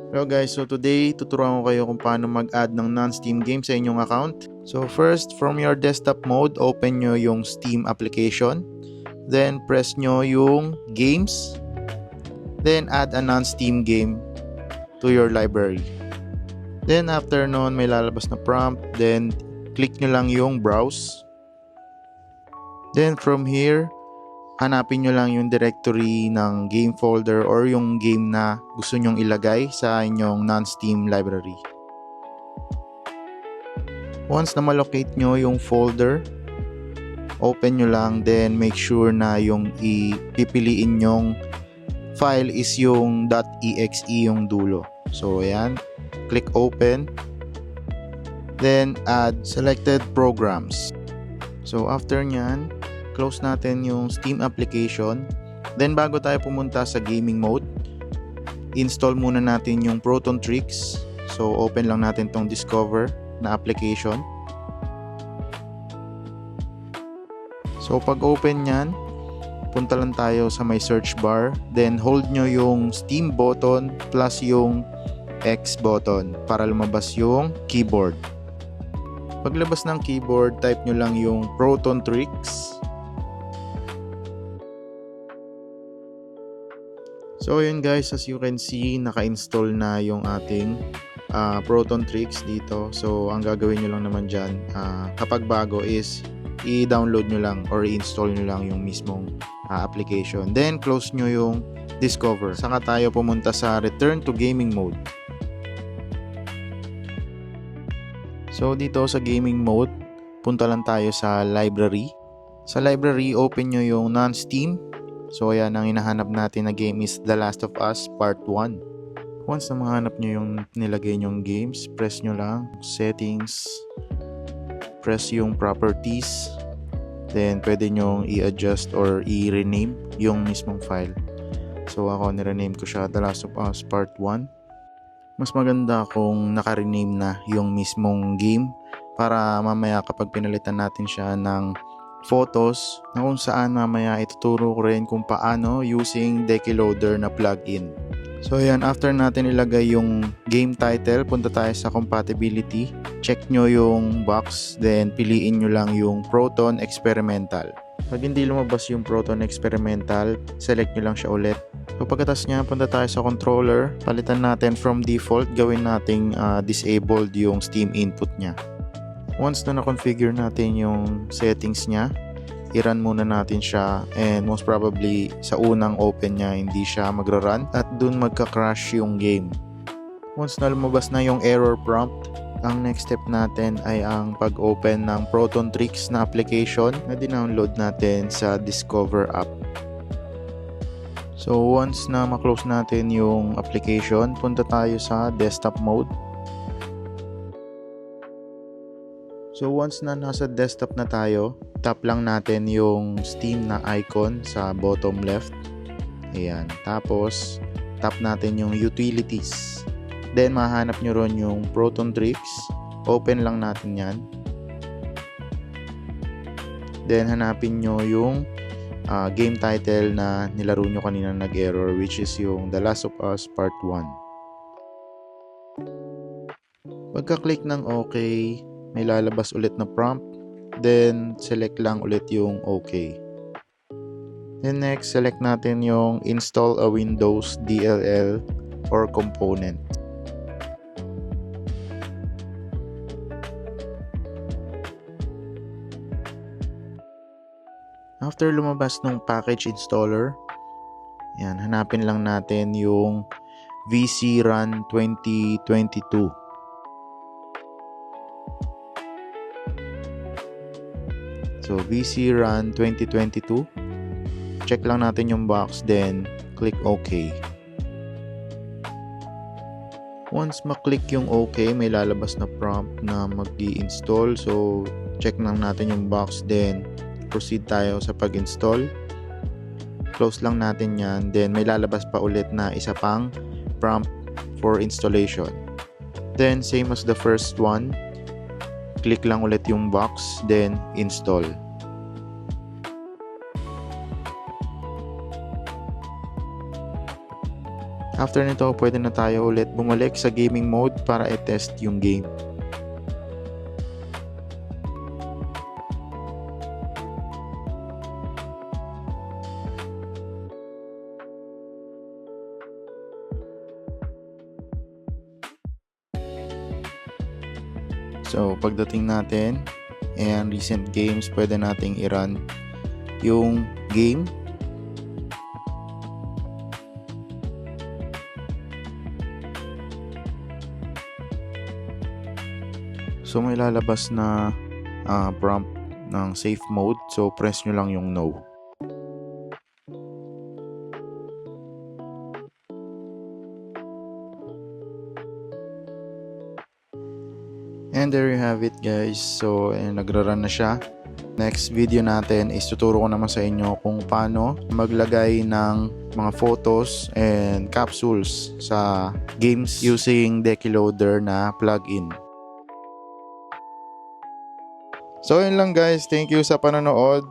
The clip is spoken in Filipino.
Hello guys, so today tuturuan ko kayo kung paano mag-add ng non-Steam game sa inyong account. So first, from your desktop mode, open nyo yung Steam application. Then press nyo yung games. Then add a non-Steam game to your library. Then after nun, may lalabas na prompt. Then click nyo lang yung browse. Then from here, hanapin nyo lang yung directory ng game folder or yung game na gusto nyong ilagay sa inyong non-Steam library. Once na malocate nyo yung folder, open nyo lang, then make sure na yung ipipiliin nyong file is yung .exe yung dulo. So ayan, click open, then add selected programs. So after nyan, close natin yung Steam application. Then bago tayo pumunta sa gaming mode, install muna natin yung Proton Tricks. So open lang natin tong Discover na application. So pag open nyan, punta lang tayo sa may search bar. Then hold nyo yung Steam button plus yung X button para lumabas yung keyboard. Paglabas ng keyboard, type nyo lang yung Proton Tricks. So yun guys, as you can see, naka-install na yung ating Proton Tricks dito. So ang gagawin nyo lang naman dyan, kapag bago is i-download nyo lang or i-install nyo lang yung mismong application. Then close nyo yung Discover. Saka tayo pumunta sa Return to Gaming Mode. So dito sa Gaming Mode, punta lang tayo sa Library. Sa Library, open nyo yung non-Steam. So ayan, ang hinahanap natin na game is The Last of Us Part 1. Once na mahanap nyo yung nilagay nyong games, press nyo lang Settings, press yung Properties, then pwede nyo i-adjust or i-rename yung mismong file. So ako, nirename ko siya The Last of Us Part 1. Mas maganda kung naka-rename na yung mismong game para mamaya kapag pinalitan natin siya ng photos na kung saan mamaya ituturo ko rin kung paano using Dekiloader na plugin. So ayan, after natin ilagay yung game title, punta tayo sa compatibility. Check nyo yung box, then piliin nyo lang yung Proton Experimental. Pag hindi lumabas yung Proton Experimental, select nyo lang siya ulit. So pagkatas niya, punta tayo sa controller, palitan natin from default, gawin nating disabled yung Steam input niya. Once na na-configure natin yung settings niya, i-run muna natin siya, and most probably sa unang open niya hindi siya magra-run at dun magka-crash yung game. Once na lumabas na yung error prompt, ang next step natin ay ang pag-open ng Proton Tricks na application na dinownload natin sa Discover app. So once na ma-close natin yung application, punta tayo sa desktop mode. So once na nasa desktop na tayo, tap lang natin yung Steam na icon sa bottom left. Ayan. Tapos, tap natin yung Utilities. Then, mahanap nyo ron yung Proton Tricks. Open lang natin yan. Then, hanapin nyo yung game title na nilaro nyo kanina nag-error, which is yung The Last of Us Part 1. Pagka-click ng OK, may lalabas ulit na prompt, then select lang ulit yung OK. Then next, select natin yung install a Windows DLL or component. After lumabas ng package installer, yan, hanapin lang natin yung VC Run 2022. So VC Run 2022, check lang natin yung box, then click OK. Once maklik yung OK, may lalabas na prompt na mag-i-install. So check lang natin yung box, then proceed tayo sa pag-install. Close lang natin yan, then may lalabas pa ulit na isa pang prompt for installation. Then same as the first one, click lang ulit yung box, then install. After nito, pwede na tayo ulit bumalik sa gaming mode para i-test yung game. So, pagdating natin and recent games, pwede nating i-run yung game. So, may lalabas na prompt ng safe mode. So, press nyo lang yung no. And there you have it guys. So, nagra-run na siya. Next video natin is tuturo ko naman sa inyo kung paano maglagay ng mga photos and capsules sa games using Dekiloader na plugin. So, yun lang guys. Thank you sa panonood.